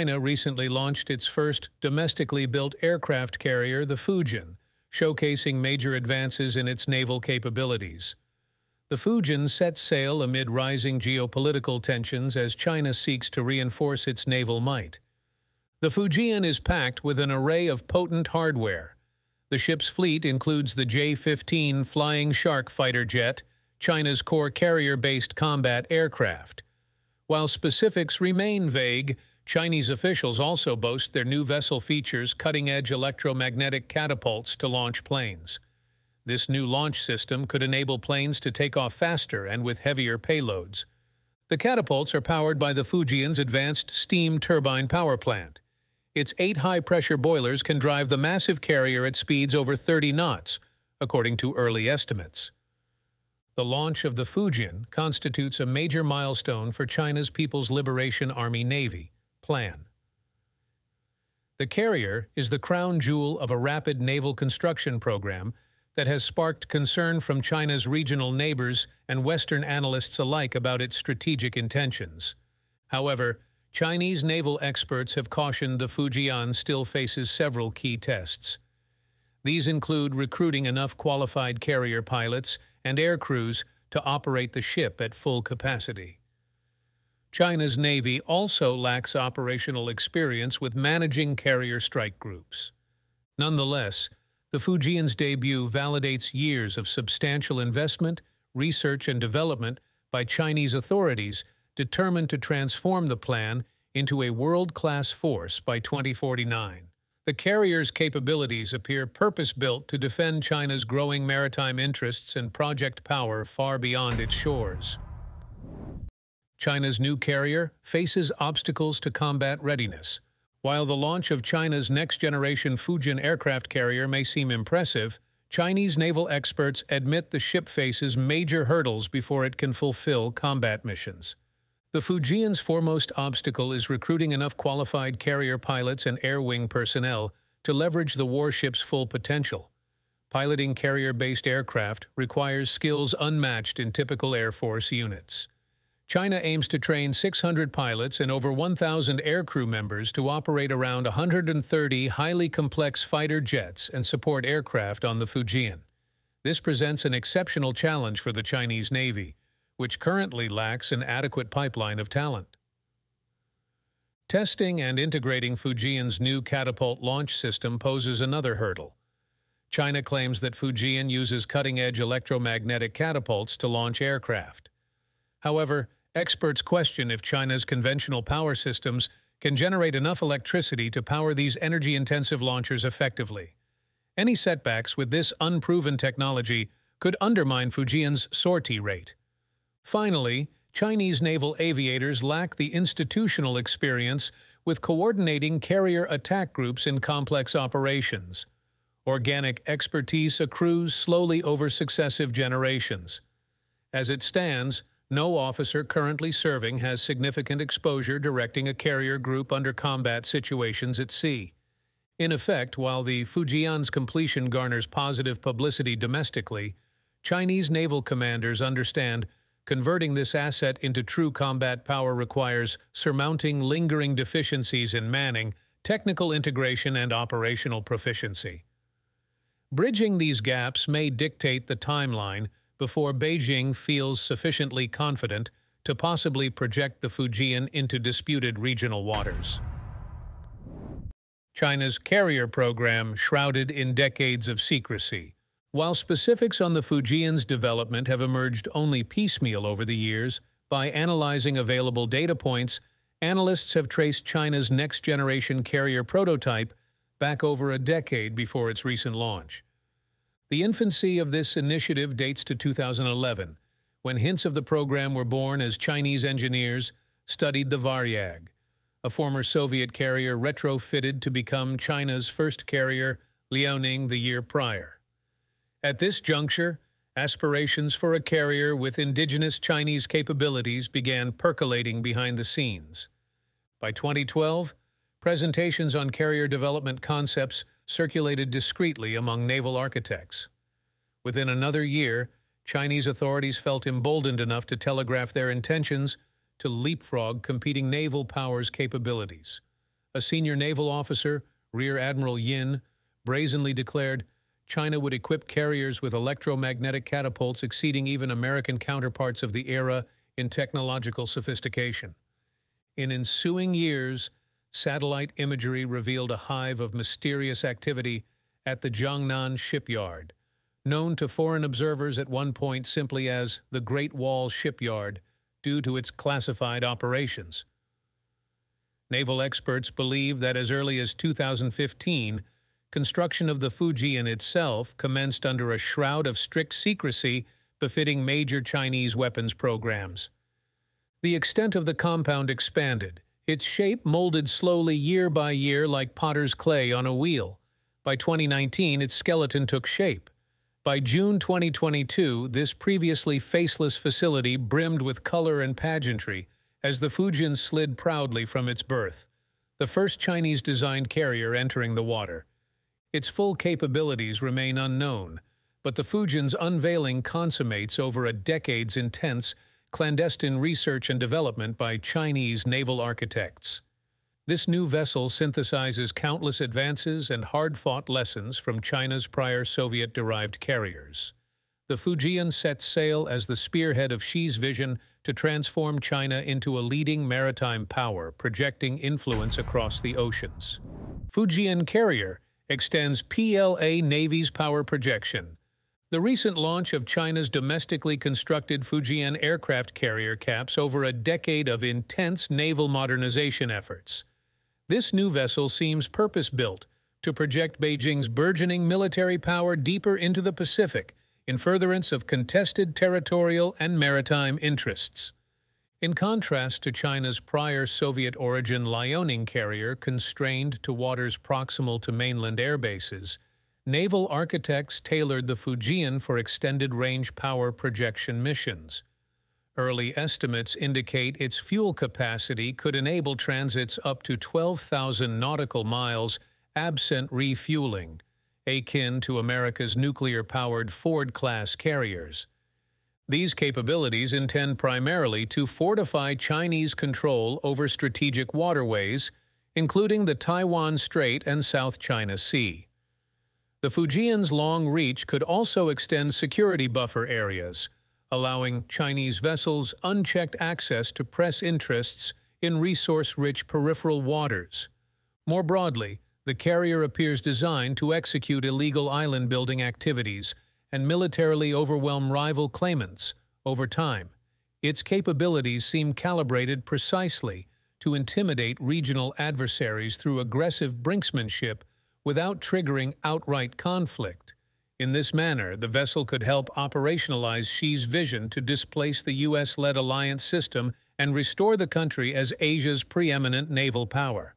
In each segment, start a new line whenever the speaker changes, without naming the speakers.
China recently launched its first domestically built aircraft carrier, the Fujian, showcasing major advances in its naval capabilities. The Fujian sets sail amid rising geopolitical tensions as China seeks to reinforce its naval might. The Fujian is packed with an array of potent hardware. The ship's fleet includes the J-15 Flying Shark fighter jet, China's core carrier-based combat aircraft. While specifics remain vague, Chinese officials also boast their new vessel features cutting-edge electromagnetic catapults to launch planes. This new launch system could enable planes to take off faster and with heavier payloads. The catapults are powered by the Fujian's advanced steam turbine power plant. Its 8 high-pressure boilers can drive the massive carrier at speeds over 30 knots, according to early estimates. The launch of the Fujian constitutes a major milestone for China's People's Liberation Army Navy plan. The carrier is the crown jewel of a rapid naval construction program that has sparked concern from China's regional neighbors and Western analysts alike about its strategic intentions. However, Chinese naval experts have cautioned the Fujian still faces several key tests. These include recruiting enough qualified carrier pilots and air crews to operate the ship at full capacity. China's Navy also lacks operational experience with managing carrier strike groups. Nonetheless, the Fujian's debut validates years of substantial investment, research, and development by Chinese authorities determined to transform the plan into a world-class force by 2049. The carrier's capabilities appear purpose-built to defend China's growing maritime interests and project power far beyond its shores. China's new carrier faces obstacles to combat readiness. While the launch of China's next-generation Fujian aircraft carrier may seem impressive, Chinese naval experts admit the ship faces major hurdles before it can fulfill combat missions. The Fujian's foremost obstacle is recruiting enough qualified carrier pilots and air wing personnel to leverage the warship's full potential. Piloting carrier-based aircraft requires skills unmatched in typical Air Force units. China aims to train 600 pilots and over 1,000 aircrew members to operate around 130 highly complex fighter jets and support aircraft on the Fujian. This presents an exceptional challenge for the Chinese Navy, which currently lacks an adequate pipeline of talent. Testing and integrating Fujian's new catapult launch system poses another hurdle. China claims that Fujian uses cutting-edge electromagnetic catapults to launch aircraft. However, experts question if China's conventional power systems can generate enough electricity to power these energy-intensive launchers effectively. Any setbacks with this unproven technology could undermine Fujian's sortie rate. Finally, Chinese naval aviators lack the institutional experience with coordinating carrier attack groups in complex operations. Organic expertise accrues slowly over successive generations. As it stands, no officer currently serving has significant exposure directing a carrier group under combat situations at sea. In effect, while the Fujian's completion garners positive publicity domestically, Chinese naval commanders understand converting this asset into true combat power requires surmounting lingering deficiencies in manning, technical integration, and operational proficiency. Bridging these gaps may dictate the timeline before Beijing feels sufficiently confident to possibly project the Fujian into disputed regional waters. China's carrier program shrouded in decades of secrecy. While specifics on the Fujian's development have emerged only piecemeal over the years, by analyzing available data points, Analysts have traced China's next-generation carrier prototype back over a decade before its recent launch. The infancy of this initiative dates to 2011, when hints of the program were born as Chinese engineers studied the Varyag, a former Soviet carrier retrofitted to become China's first carrier, Liaoning, the year prior. At this juncture, aspirations for a carrier with indigenous Chinese capabilities began percolating behind the scenes. By 2012, presentations on carrier development concepts circulated discreetly among naval architects. Within another year, Chinese authorities felt emboldened enough to telegraph their intentions to leapfrog competing naval powers' capabilities. A senior naval officer, Rear Admiral Yin, brazenly declared China would equip carriers with electromagnetic catapults exceeding even American counterparts of the era in technological sophistication. In ensuing years, satellite imagery revealed a hive of mysterious activity at the Jiangnan shipyard, known to foreign observers at one point simply as the Great Wall Shipyard due to its classified operations. Naval experts believe that as early as 2015, construction of the Fujian itself commenced under a shroud of strict secrecy befitting major Chinese weapons programs. The extent of the compound expanded, its shape molded slowly year by year like potter's clay on a wheel. By 2019, its skeleton took shape. By June 2022, this previously faceless facility brimmed with color and pageantry as the Fujian slid proudly from its berth, the first Chinese-designed carrier entering the water. Its full capabilities remain unknown, but the Fujian's unveiling consummates over a decade's intense, clandestine research and development by Chinese naval architects. This new vessel synthesizes countless advances and hard-fought lessons from China's prior Soviet-derived carriers. The Fujian sets sail as the spearhead of Xi's vision to transform China into a leading maritime power, projecting influence across the oceans. Fujian Carrier extends PLA Navy's power projection. The recent launch of China's domestically constructed Fujian aircraft carrier caps over a decade of intense naval modernization efforts. This new vessel seems purpose-built to project Beijing's burgeoning military power deeper into the Pacific in furtherance of contested territorial and maritime interests. In contrast to China's prior Soviet-origin Liaoning carrier constrained to waters proximal to mainland air bases, naval architects tailored the Fujian for extended-range power projection missions. Early estimates indicate its fuel capacity could enable transits up to 12,000 nautical miles absent refueling, akin to America's nuclear-powered Ford-class carriers. These capabilities intend primarily to fortify Chinese control over strategic waterways, including the Taiwan Strait and South China Sea. The Fujian's long reach could also extend security buffer areas, allowing Chinese vessels unchecked access to press interests in resource-rich peripheral waters. More broadly, the carrier appears designed to execute illegal island-building activities and militarily overwhelm rival claimants over time. Its capabilities seem calibrated precisely to intimidate regional adversaries through aggressive brinksmanship without triggering outright conflict. In this manner, the vessel could help operationalize Xi's vision to displace the U.S.-led alliance system and restore the country as Asia's preeminent naval power.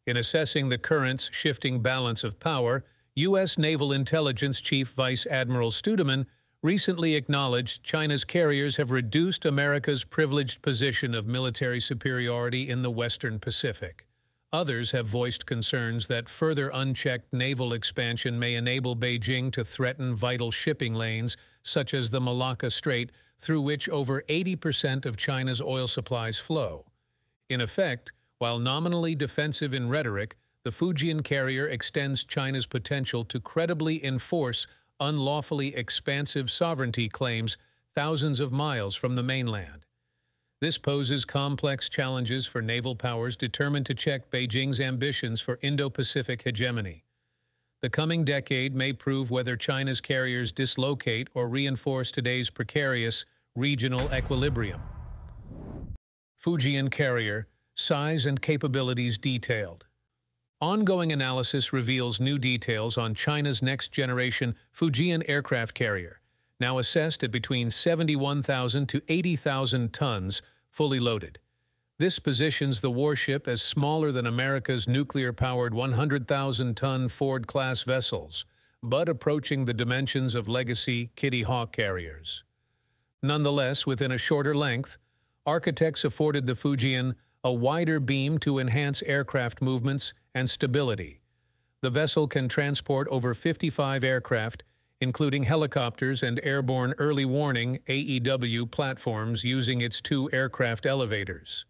In assessing the current's shifting balance of power, U.S. Naval Intelligence Chief Vice Admiral Studeman recently acknowledged China's carriers have reduced America's privileged position of military superiority in the Western Pacific. Others have voiced concerns that further unchecked naval expansion may enable Beijing to threaten vital shipping lanes, such as the Malacca Strait, through which over 80% of China's oil supplies flow. In effect, while nominally defensive in rhetoric, the Fujian carrier extends China's potential to credibly enforce unlawfully expansive sovereignty claims thousands of miles from the mainland. This poses complex challenges for naval powers determined to check Beijing's ambitions for Indo-Pacific hegemony. The coming decade may prove whether China's carriers dislocate or reinforce today's precarious regional equilibrium. Fujian carrier, size and capabilities detailed. Ongoing analysis reveals new details on China's next-generation Fujian aircraft carrier, now assessed at between 71,000 to 80,000 tons, fully loaded. This positions the warship as smaller than America's nuclear-powered 100,000-ton Ford-class vessels, but approaching the dimensions of legacy Kitty Hawk carriers. Nonetheless, within a shorter length, architects afforded the Fujian a wider beam to enhance aircraft movements and stability. The vessel can transport over 55 aircraft, including helicopters and airborne early warning AEW platforms using its 2 aircraft elevators.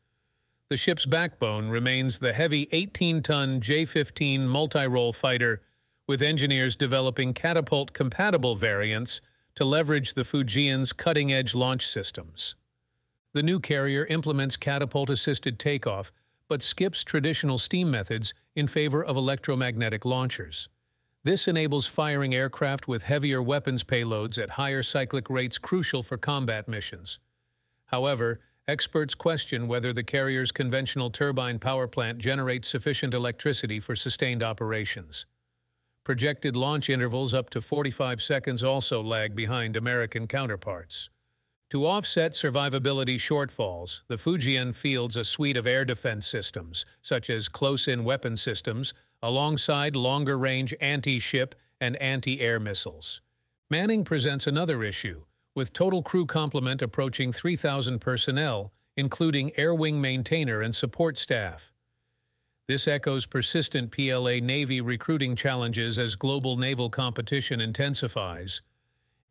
The ship's backbone remains the heavy 18-ton J-15 multi-role fighter, with engineers developing catapult-compatible variants to leverage the Fujian's cutting-edge launch systems. The new carrier implements catapult-assisted takeoff, but skips traditional steam methods in favor of electromagnetic launchers. This enables firing aircraft with heavier weapons payloads at higher cyclic rates crucial for combat missions. However, experts question whether the carrier's conventional turbine power plant generates sufficient electricity for sustained operations. Projected launch intervals up to 45 seconds also lag behind American counterparts. To offset survivability shortfalls, the Fujian fields a suite of air defense systems, such as close-in weapon systems, alongside longer-range anti-ship and anti-air missiles. Manning presents another issue, with total crew complement approaching 3,000 personnel, including air wing maintainer and support staff. This echoes persistent PLA Navy recruiting challenges as global naval competition intensifies.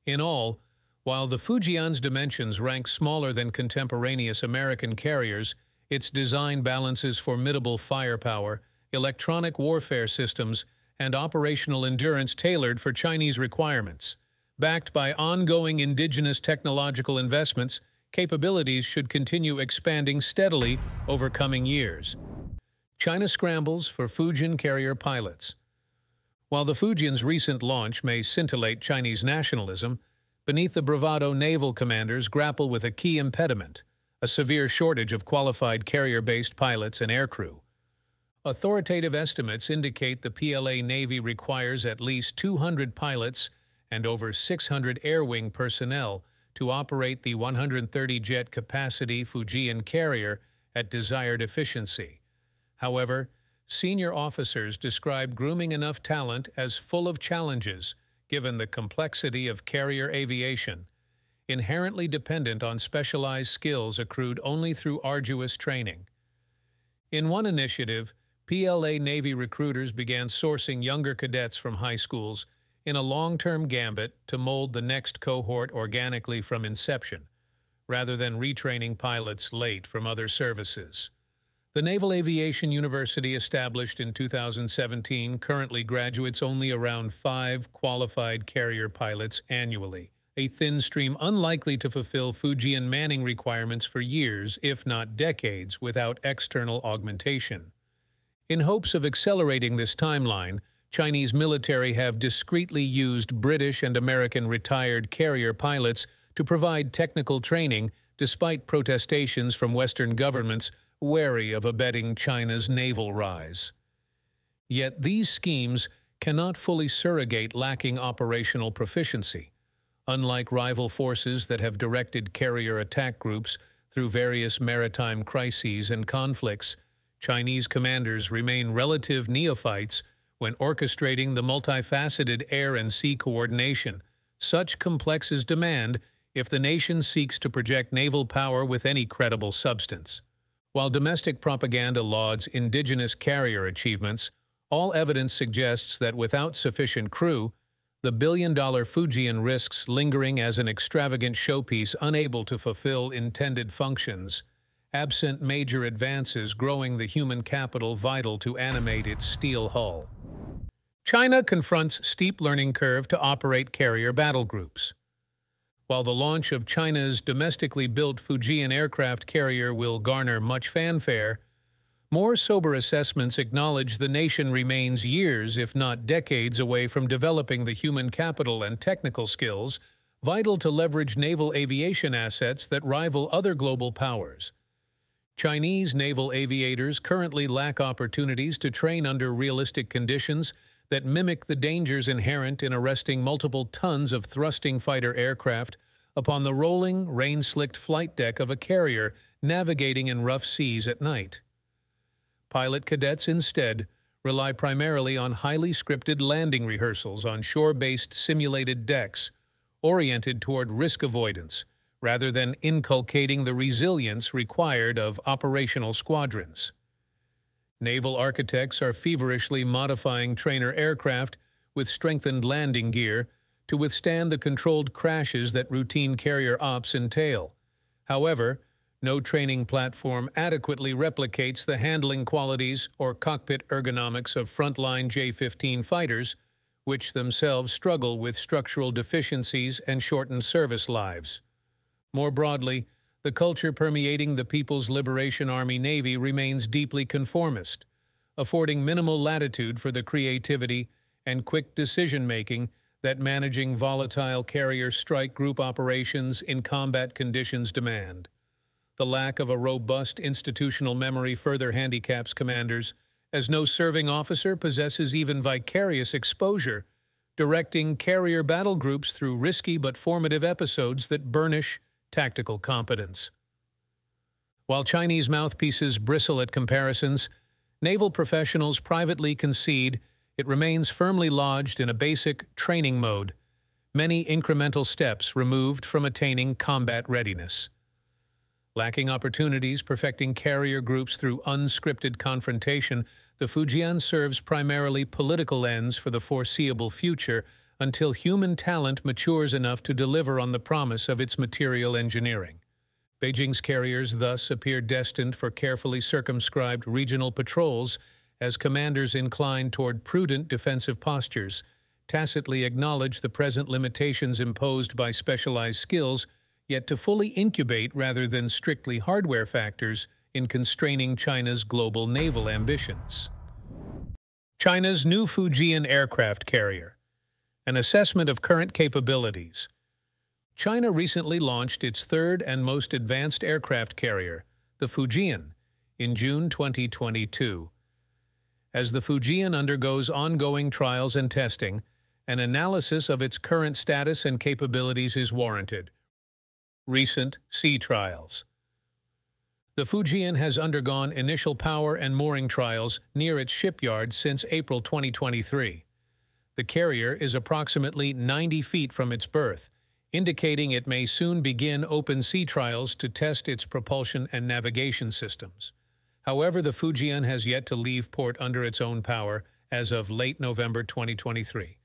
In all, while the Fujian's dimensions rank smaller than contemporaneous American carriers, its design balances formidable firepower, electronic warfare systems, and operational endurance tailored for Chinese requirements. Backed by ongoing indigenous technological investments, capabilities should continue expanding steadily over coming years. China scrambles for Fujian carrier pilots. While the Fujian's recent launch may scintillate Chinese nationalism, beneath the bravado naval commanders grapple with a key impediment, a severe shortage of qualified carrier-based pilots and aircrew. Authoritative estimates indicate the PLA Navy requires at least 200 pilots and over 600 air wing personnel to operate the 130-jet capacity Fujian carrier at desired efficiency. However, senior officers describe grooming enough talent as full of challenges, given the complexity of carrier aviation, inherently dependent on specialized skills accrued only through arduous training. In one initiative, PLA Navy recruiters began sourcing younger cadets from high schools in a long-term gambit to mold the next cohort organically from inception, rather than retraining pilots late from other services. The Naval Aviation University, established in 2017, currently graduates only around 5 qualified carrier pilots annually, a thin stream unlikely to fulfill Fujian manning requirements for years, if not decades, without external augmentation. In hopes of accelerating this timeline, Chinese military have discreetly used British and American retired carrier pilots to provide technical training, despite protestations from Western governments wary of abetting China's naval rise. Yet these schemes cannot fully surrogate lacking operational proficiency. Unlike rival forces that have directed carrier attack groups through various maritime crises and conflicts, Chinese commanders remain relative neophytes when orchestrating the multifaceted air and sea coordination. Such complexes demand if the nation seeks to project naval power with any credible substance. While domestic propaganda lauds indigenous carrier achievements, all evidence suggests that without sufficient crew, the billion-dollar Fujian risks lingering as an extravagant showpiece unable to fulfill intended functions, absent major advances growing the human capital vital to animate its steel hull. China confronts steep learning curve to operate carrier battle groups. While the launch of China's domestically built Fujian aircraft carrier will garner much fanfare, more sober assessments acknowledge the nation remains years, if not decades, away from developing the human capital and technical skills vital to leverage naval aviation assets that rival other global powers. Chinese naval aviators currently lack opportunities to train under realistic conditions that mimic the dangers inherent in arresting multiple tons of thrusting fighter aircraft upon the rolling, rain-slicked flight deck of a carrier navigating in rough seas at night. Pilot cadets instead rely primarily on highly scripted landing rehearsals on shore-based simulated decks, oriented toward risk avoidance, rather than inculcating the resilience required of operational squadrons. Naval architects are feverishly modifying trainer aircraft with strengthened landing gear to withstand the controlled crashes that routine carrier ops entail. However, no training platform adequately replicates the handling qualities or cockpit ergonomics of frontline J-15 fighters, which themselves struggle with structural deficiencies and shortened service lives. More broadly, the culture permeating the People's Liberation Army Navy remains deeply conformist, affording minimal latitude for the creativity and quick decision-making that managing volatile carrier strike group operations in combat conditions demand. The lack of a robust institutional memory further handicaps commanders, as no serving officer possesses even vicarious exposure, directing carrier battle groups through risky but formative episodes that burnish tactical competence. While Chinese mouthpieces bristle at comparisons, naval professionals privately concede it remains firmly lodged in a basic training mode, many incremental steps removed from attaining combat readiness. Lacking opportunities perfecting carrier groups through unscripted confrontation, the Fujian serves primarily political ends for the foreseeable future until human talent matures enough to deliver on the promise of its material engineering. Beijing's carriers thus appear destined for carefully circumscribed regional patrols as commanders incline toward prudent defensive postures, tacitly acknowledge the present limitations imposed by specialized skills, yet to fully incubate rather than strictly hardware factors in constraining China's global naval ambitions. China's new Fujian aircraft carrier. An assessment of current capabilities. China recently launched its third and most advanced aircraft carrier, the Fujian, in June 2022. As the Fujian undergoes ongoing trials and testing, an analysis of its current status and capabilities is warranted. Recent sea trials. The Fujian has undergone initial power and mooring trials near its shipyard since April 2023. The carrier is approximately 90 feet from its berth, indicating it may soon begin open sea trials to test its propulsion and navigation systems. However, the Fujian has yet to leave port under its own power as of late November 2023.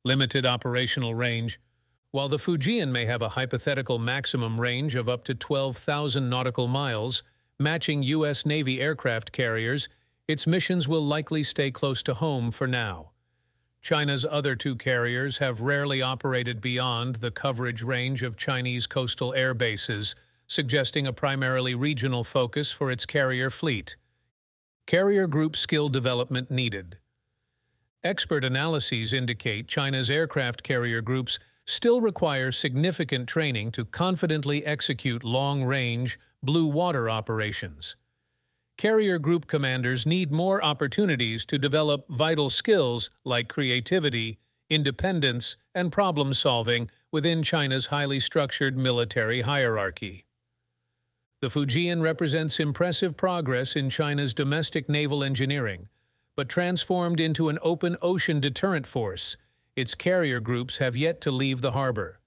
Limited operational range. While the Fujian may have a hypothetical maximum range of up to 12,000 nautical miles, matching U.S. Navy aircraft carriers, its missions will likely stay close to home for now. China's other two carriers have rarely operated beyond the coverage range of Chinese coastal air bases, suggesting a primarily regional focus for its carrier fleet. Carrier group skill development needed. Expert analyses indicate China's aircraft carrier groups still require significant training to confidently execute long-range, blue water operations. Carrier group commanders need more opportunities to develop vital skills like creativity, independence, and problem-solving within China's highly structured military hierarchy. The Fujian represents impressive progress in China's domestic naval engineering, but transformed into an open ocean deterrent force, its carrier groups have yet to leave the harbor.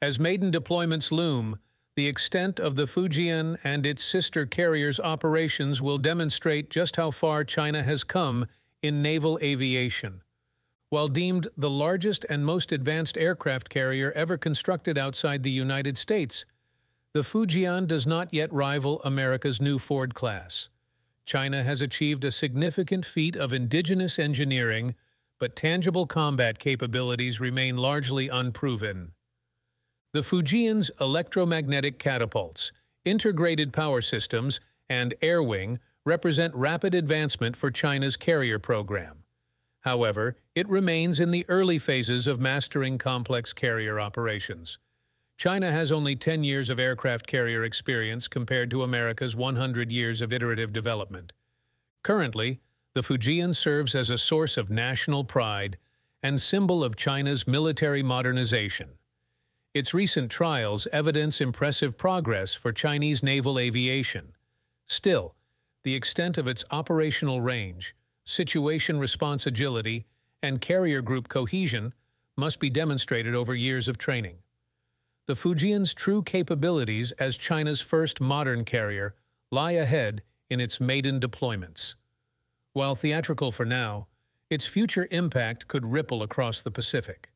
As maiden deployments loom, the extent of the Fujian and its sister carriers' operations will demonstrate just how far China has come in naval aviation. While deemed the largest and most advanced aircraft carrier ever constructed outside the United States, the Fujian does not yet rival America's new Ford class. China has achieved a significant feat of indigenous engineering, but tangible combat capabilities remain largely unproven. The Fujian's electromagnetic catapults, integrated power systems, and air wing represent rapid advancement for China's carrier program. However, it remains in the early phases of mastering complex carrier operations. China has only 10 years of aircraft carrier experience compared to America's 100 years of iterative development. Currently, the Fujian serves as a source of national pride and symbol of China's military modernization. Its recent trials evidence impressive progress for Chinese naval aviation. Still, the extent of its operational range, situation response agility, and carrier group cohesion must be demonstrated over years of training. The Fujian's true capabilities as China's first modern carrier lie ahead in its maiden deployments. While theatrical for now, its future impact could ripple across the Pacific.